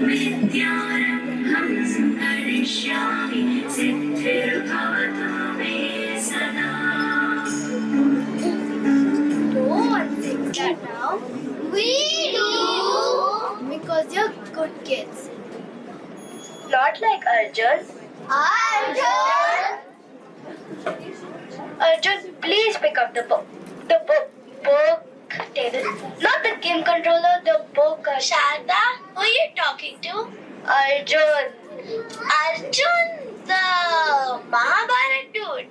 विद्यारम्भं गणेष्यामि सिद्धिर्भवतु मे सदा. No one sings that now. We do. Because you're good kids. Not like Arjun. Arjun! Arjun, please pick up the book. The book table. Not the game controller, the book. Sharda, who are you talking to? Arjun. Arjun, the Mahabharat dude.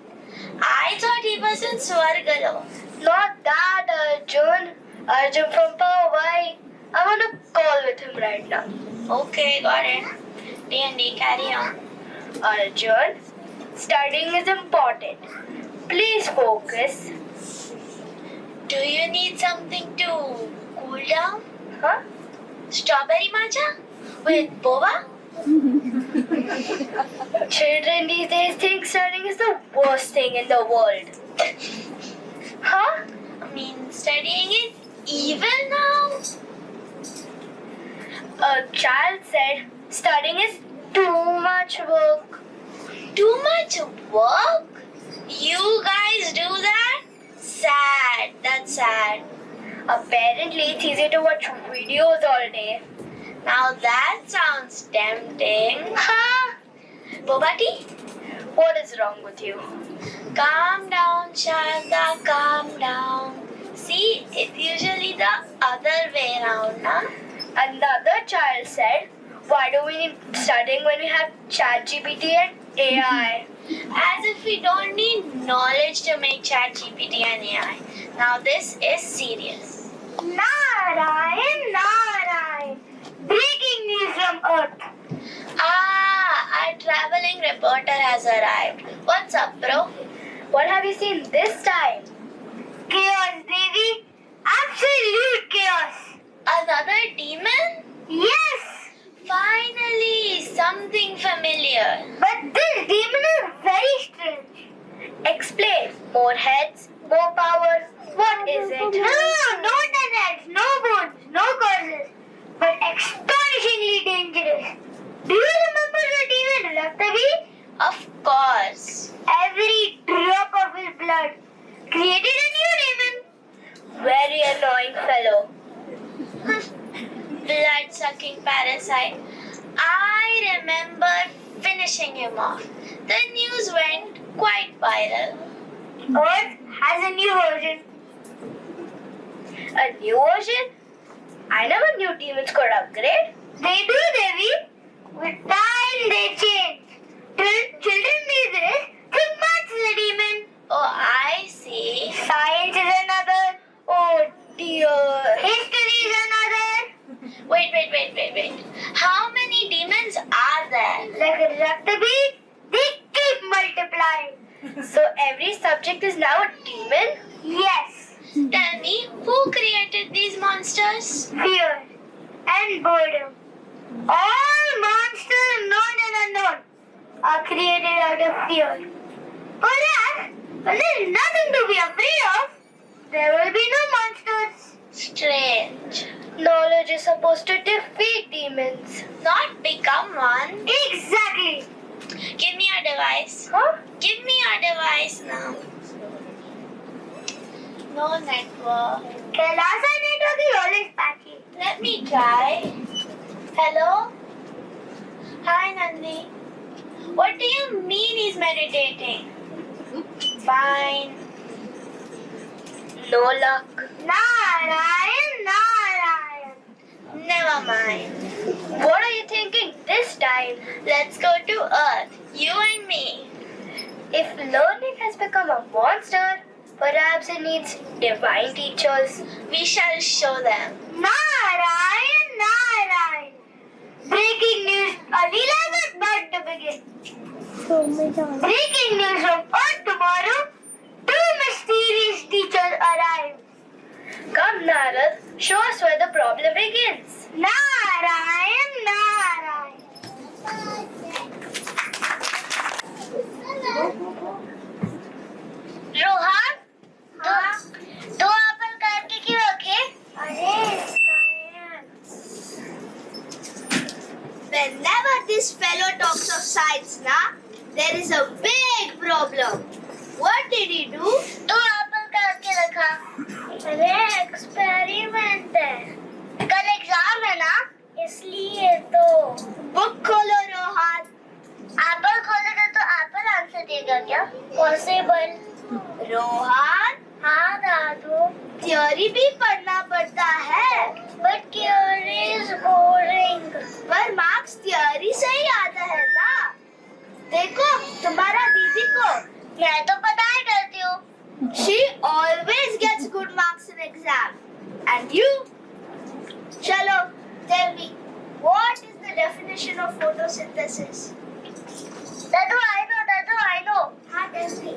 I thought he was in Swargalo. Not that Arjun. Arjun from Powai. I want to call with him right now. Okay, got it. D&D, carry on. Arjun, studying is important. Please focus. Do you need something to cool down? Huh? Strawberry matcha? With boba? Children these days think studying is the worst thing in the world. Huh? I mean, studying is evil now? A child said studying is too much work. Too much work? You guys do that? Sad. That's sad. Apparently it's easy to watch videos all day. Now that sounds tempting. Huh? Boba tea? What is wrong with you? Calm down, Sharda, calm down. See, it's usually the other way around, huh? Another child said, why do we need studying when we have ChatGPT and AI? As if we don't need knowledge to make ChatGPT and AI. Now this is serious. Narayan, Narayan. Breaking news from Earth. Our traveling reporter has arrived. What's up, bro? What have you seen this time? Chaos, baby. Absolute chaos. Another demon? Yes. Finally, something familiar. But this demon is very strange. Explain. More heads, more power. What is it? No heads, no bones, no causes. But astonishingly dangerous. Do you remember the demon Raktavi? Of course. Every drop of his blood created a new demon. Very annoying fellow. Blood-sucking parasite. I remember finishing him off. The news went quite viral. Earth has a new version. A new version? I never knew demons could upgrade. They do, Devi. With time they change. Children these days think maths is a demon. Oh, I see. Science is another. Oh dear. History is another. Wait. How many demons are there? Like a Raktabi, they keep multiplying. So every subject is now a demon? Yes. Tell me, who created these monsters? Fear and boredom. All monsters known and unknown are created out of fear. Perhaps, when there is nothing to be afraid of, there will be no monsters. Strange. Knowledge is supposed to defeat demons. Not become one. Exactly. Give me your device. Huh? Give me your device now. No network. Kailasa network is always patchy. Let me try. Hello? Hi, Nandi. What do you mean he's meditating? Fine. No luck. Narayan. Never mind. What are you thinking this time? Let's go to Earth. You and me. If learning has become a monster, perhaps it needs divine teachers. We shall show them. Narayan. Breaking news. Alila is about to begin. Breaking news from Earth tomorrow. 2 mysterious teachers arrive. Come, Narad. Show us where the problem begins. Narayan. Rohan, दो Apple करके क्यों रखे? अरे whenever this fellow talks of science, na, there is a big problem. What did he do? तू Apple करके रखा। अरे experiment है, कल एग्जाम है ना, इसलिए तो। बुक खोलो रोहन। एप्पल खोलेगा तो एप्पल आंसर देगा क्या? पॉसिबल। रोहन। हाँ दादू। थ्योरी भी पढ़ना पड़ता है। But theory is boring. पर मार्क्स थ्योरी से ही आता है ना। देखो तुम्हारा दीदी को, मैं तो पढ़ाई करती हूँ। she always gets good marks in exam. And you? चलो, tell me, what is the definition of photosynthesis? Dadu I know. हाँ, tell me.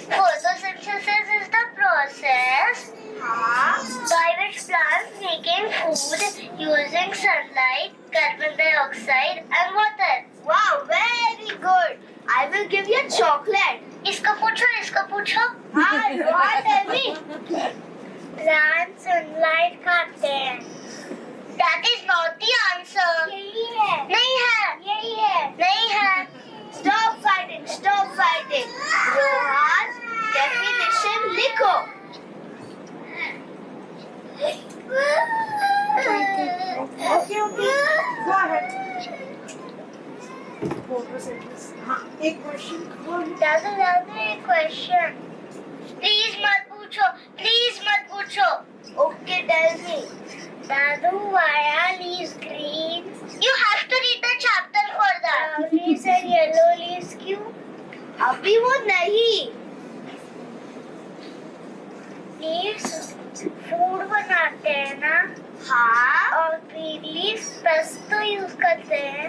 Photosynthesis is the process हाँ, by which plants making food using sunlight, carbon dioxide and water. wow, very good. I will give you chocolate. इसको पूछो। हाँ, Rohan, tell me. Plants sunlight खाते हैं। That is not the answer. यही है। नहीं है। Stop fighting. रोहन, definition लिखो। Okay. Go ahead. Photosynthesis. हाँ, एक question. दादू एक क्वेश्चन। प्लीज मत पूछो। Okay, tell me. Dadu why are leaves green? You have to read the chapter for that. Brown leaves and yellow leaves क्यों? अभी वो नहीं। Leaves फूड बनाते हैं ना, हाँ, और green leaves पेस्टो यूज करते हैं।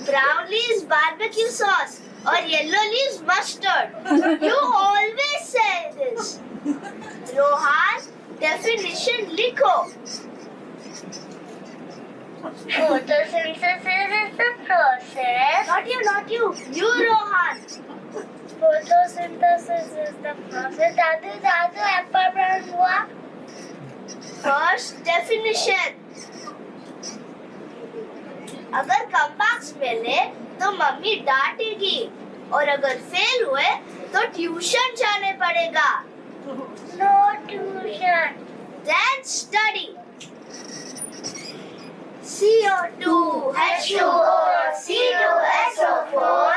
brown leaves barbecue sauce और yellow leaves mustard. You always say this. Rohan, definition लिखो। Photosynthesis is the process. Not you. You, Rohan. Photosynthesis is the process. Dadu Apple brown हुआ। First definition. अगर कम marks मिले तो mummy डांटेगी, और अगर fail हुए तो ट्यूशन जाने पड़ेगा। No tuition. Then study. CO2, H2O, C2SO4.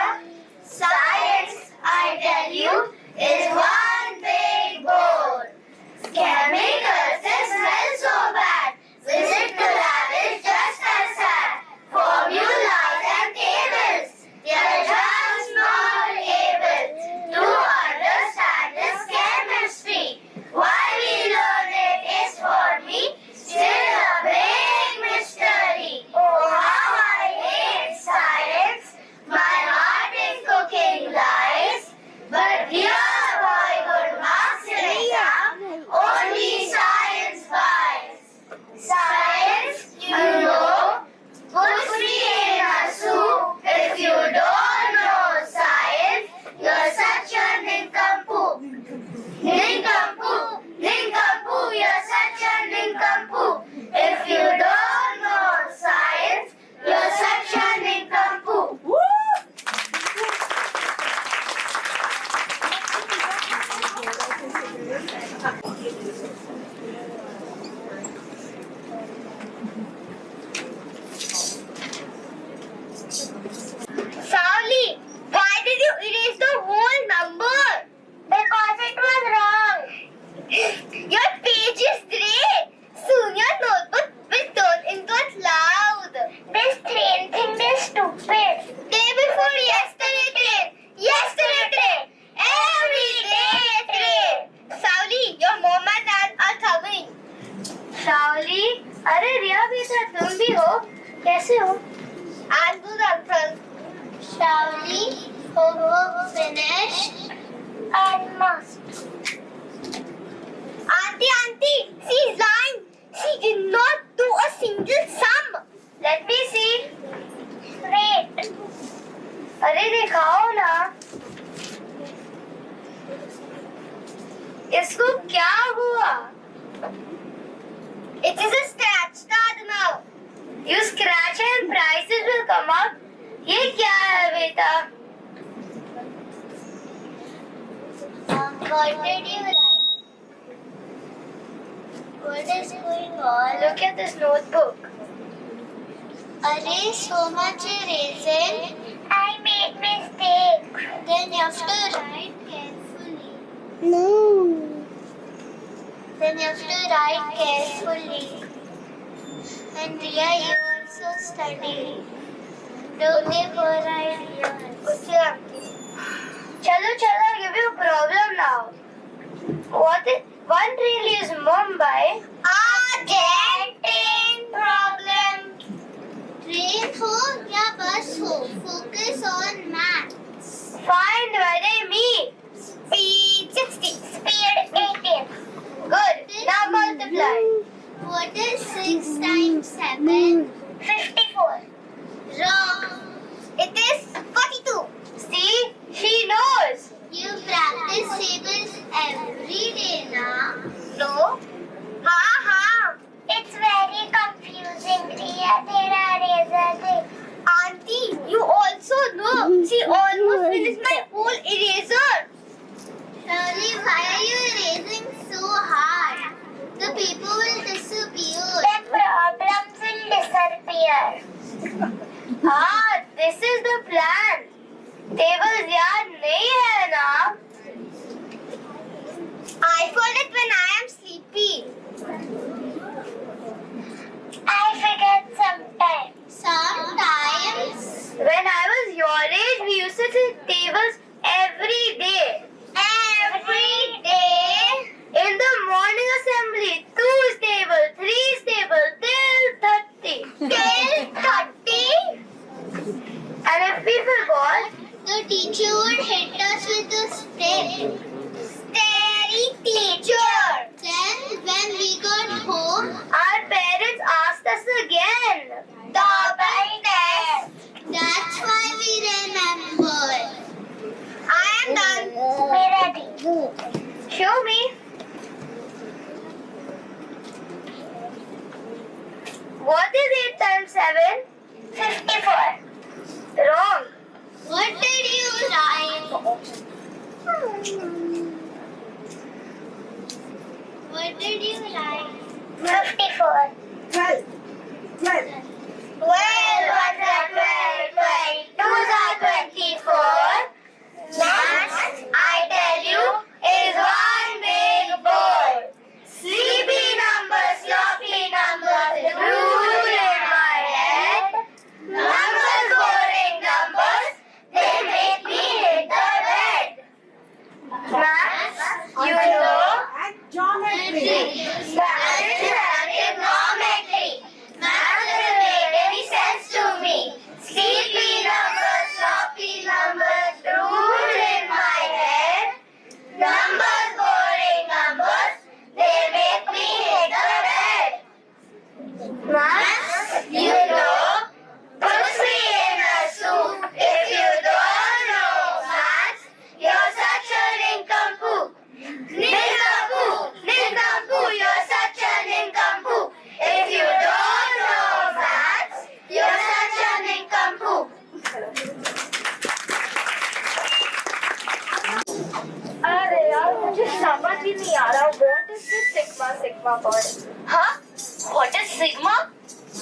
Science, I tell you, is one big bore. Chemicals, they smell so bad. Visit to lab is just as sad. Formulas and tables, they are just not able to understand this chemistry. Why we learn it is for me still a big mystery. Oh, how I hate science. My heart in cooking lies. But dear boy, good marks in exam, only science buys. Science, you know, good free in a soup. If you don't know science, you're such a nincompoop. Nincompoop, you're such a nincompoop. If you don't know science, you're such a nincompoop. Savli, why did you erase the whole number? Because it was wrong. Your page is grey. Soon your notebook will turn into a cloud. This train thing is stupid. Day before yesterday. Every day train. Savli, your mom and dad are coming. Shawli, अरे रिया भी था, तुम भी हो? कैसे हो? I'm good, uncle. Savli, homework finished? And must. Auntie, she's lying. She did not do a single sum. Let me see. Wait. अरे दिखाओ ना। इसको क्या हुआ? It is a scratch card now. You ये क्या है बेटा? What did you write? What is going on? Look at this notebook. Array so much erasing. I made mistake. Then you have to write carefully. No. Then you have to write carefully. And Ria, you also study. Don't give her ideas. Chalo, I'll give you a problem now. One really is Mumbai. Again, train problem. Train हो या bus हो, focus on maths. Find where they meet. Speed 60, speed 18. Good. Now multiply. What is 6 times 7? 54. Wrong. It is 42. See? She knows. You practice tables every day, na? No. It's very confusing, Priya. Tera razor de. Auntie, you also know. She almost finished my whole eraser. Shirley, why are you erasing so hard? The paper will disappear. The problems will disappear. This is the plan. Tables याद नहीं है ना? I fold it when I am sleepy. I forget sometimes. Sometimes? When I was your age, we used to take tables every day. Every day? In the morning assembly, 2's table, 3's table, till 30. Till 30? And if we forgot, The teacher would hit us with a stick. Scary teacher. Then when we got home, our parents asked us again. double test. That's why we remember. I am done. We're ready. Show me. What is 8 times 7? 54. Wrong. What did you write? What did you write? 54. 12. 12. 12 ones are 12, 22s are 24. Maths, I tell you, is one big board. Sleepy numbers, sloppy numbers, rule in my head. Numbers, boring numbers, they make me hit the bed. Maths, you know, And geometry. maths is trigonometry. Maths doesn't make any sense to me. Sleepy numbers, sloppy numbers, rule in my head. Numbers, boring numbers, they make me hit the bed. Maths, you know, puts me in a soup. If you don't know maths, you're such a nincompoop. Nincompoop, you're such a nincompoop. If you don't know maths, you're such a nincompoop. अरे यार मुझे समझ ही नहीं आ रहा. What is this sigma word? हाँ? What is sigma?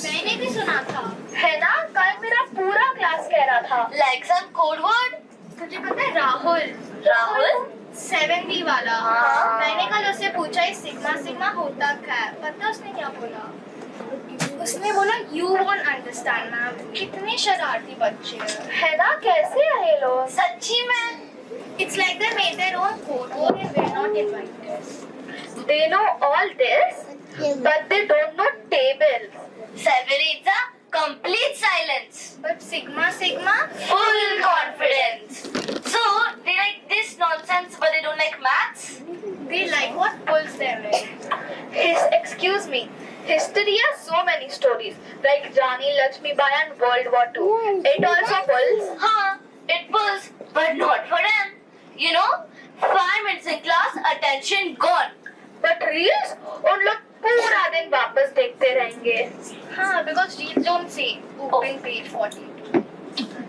मैंने भी सुना था. है ना? कल मेरा पूरा क्लास कह रहा था. Like some code word? तुझे पता है राहुल? 7B वाला. हाँ. मैंने कल उससे पूछा ये सिग्मा होता क्या है? पता उसने क्या बोला? उसने बोला you won't understand मैम. कितने शरारती बच्चे हैं. है ना? कैसे है ये लोग? सच्ची में. It's like they made their own code word and we're not invited. They know all this, but they don't know tables. 7 is a complete silence. But sigma, full confidence. So they like this nonsense, but they don't like maths. They like what pulls them in. Excuse me. History has so many stories, like Rani Lakshmibai and World War II. It also pulls. Huh? It pulls, but not for them. You know, 5 minutes in class, attention gone. But reels, उन लोग पूरा दिन वापस देखते रहेंगे. हाँ, because reels don't say open page 42.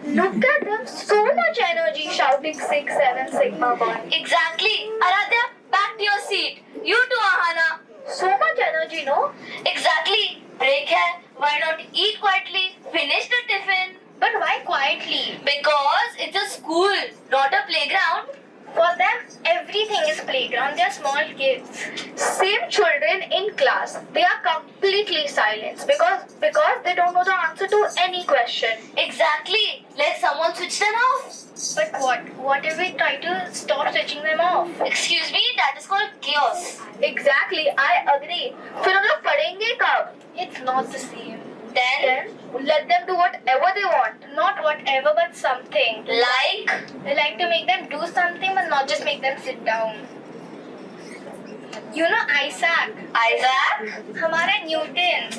Look at them, so much energy shouting 6, 7, Sigma 1. Exactly. Aradhya, back to your seat. You too, Ahana. So much energy, no? Exactly. Break hai. Why not eat quietly? Finish the tiffin. But why quietly? Because it's a school, not a playground. For them, everything is playground. They're small kids. Same children in class. They are completely silent because they don't know the answer to any question. Exactly. Let someone switch them off. But what? What if we try to stop switching them off? Excuse me, that is called chaos. Exactly, I agree. फिर हम लोग पढ़ेंगे कब? It's not the same. Then, Let them do whatever they want. Not whatever, but something. like, They like to make them do something, but not just make them sit down. You know Isaac? Isaac, हमारा Newton.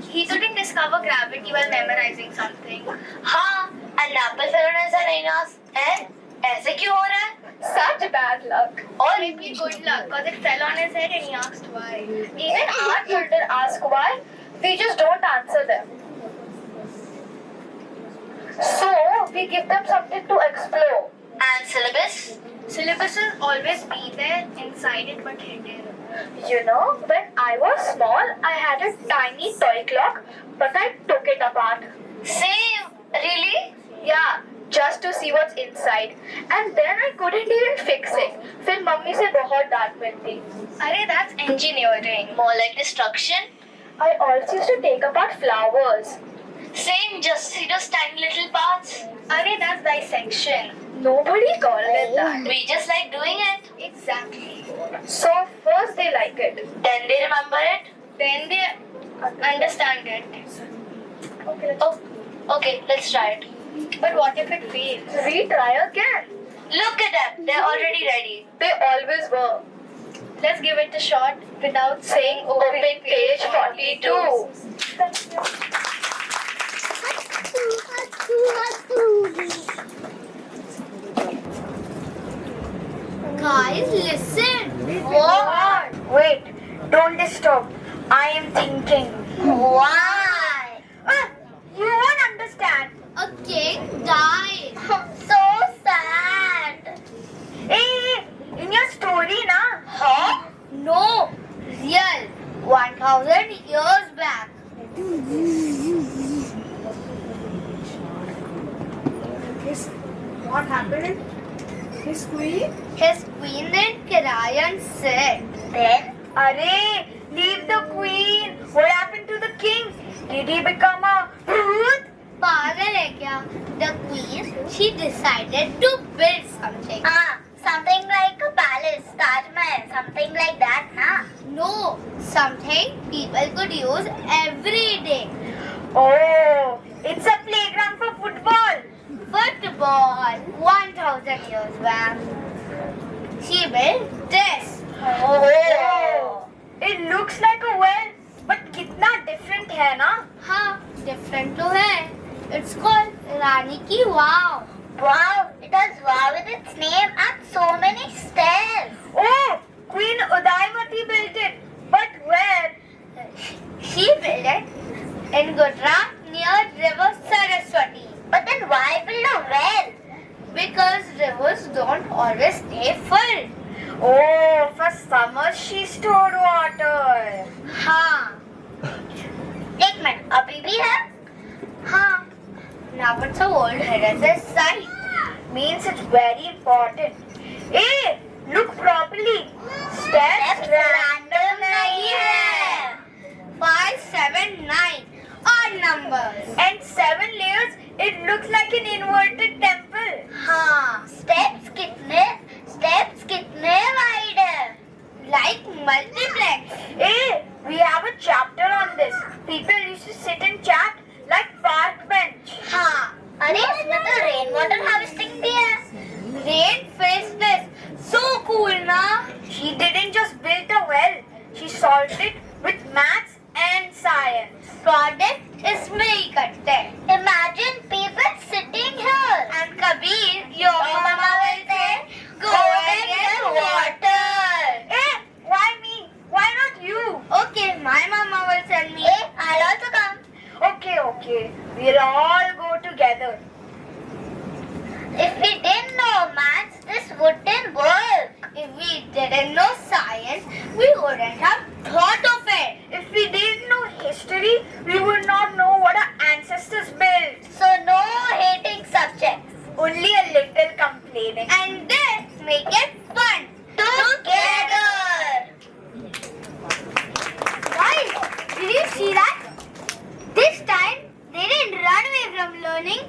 He couldn't discover gravity while memorizing something. हाँ, an apple fell on his head and asked, ऐसे क्यों हो रहा है? Such bad luck. Or Maybe good luck, because it fell on his head and he asked why. Even our children ask why, we just don't answer them. So, we give them something to explore. and syllabus? Syllabus will always be there, inside it but hidden. You know, when I was small, I had a tiny toy clock, but I took it apart. Same. Really? Yeah, just to see what's inside. And then I couldn't even fix it. फिर mummy से बहुत डांट मिलती. अरे, that's engineering. More like destruction? I also used to take apart flowers. Same, just see those tiny little parts. Arey, that's dissection. Nobody called it that. We just like doing it. Exactly. So first they like it, Then they remember it. then they understand it. Okay, Oh, okay, let's try it. but what if it fails? Retry again. Look at them, they're already ready. They always were. Let's give it a shot without saying open page 42. Guys, listen. What? Wait, don't disturb. I am thinking. Why? You won't understand. A king died. So sad. Hey, in your story, na? Huh? No, real. 1,000 years back. What happened? His queen? His queen then cried and said, Then? Arey, leave the queen. What happened to the king? Did he become a brute? पागल है क्या? The queen, she decided to build something. Something like a palace, Taj Mahal, something like that, na? No, something people could use every day. Oh, it's a playground for football. Football, 1,000 years back. She built this. Oh, it looks like a well, but कितना different है ना? हाँ, different तो है. It's called रानी की वाव. Wow, it has wow with its name and so many stairs. Oh, Queen Udaymati built it, but where? She built it in Gujarat near river Saraswati. But then why build a well? Because rivers don't always stay full. Oh, for summer she stored water. हाँ. एक minute, अभी भी है? हाँ. Now it's a World Heritage Site. Means it's very important. Hey, look properly. Steps random नहीं है. 5, 7, 9. Odd numbers. And 7 layers, it looks like an inverted temple. हाँ. Steps कितने wide है? Like multiplex. Hey, we have a chapter on this. People used to sit and chat like park bench. हाँ. अरे इसमें तो rain water harvesting भी है. Rain fixed this. So cool, na? She didn't just build a well. She solved it with maths and science. Product इसमें ही करते हैं. Imagine people sitting here. And Kabir, your mama will say, go and get water. Hey, why me? Why not you? Okay, my mama will send me. Hey, I'll also come. Okay. We'll all go together. If we didn't know maths, this wouldn't work. If we didn't know science, we wouldn't have thought of it. If we didn't know history, we would not know what our ancestors built. So no hating subjects. Only a little complaining. And then make it fun. Together. Guys, did you see that? This time, they didn't run away from learning.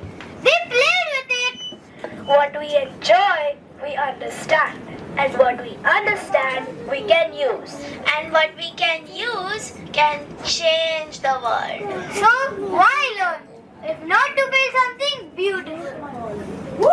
They played with it. What we enjoy, we understand. And what we understand, we can use. And what we can use can change the world. So, why learn? If not to build something beautiful. Woo!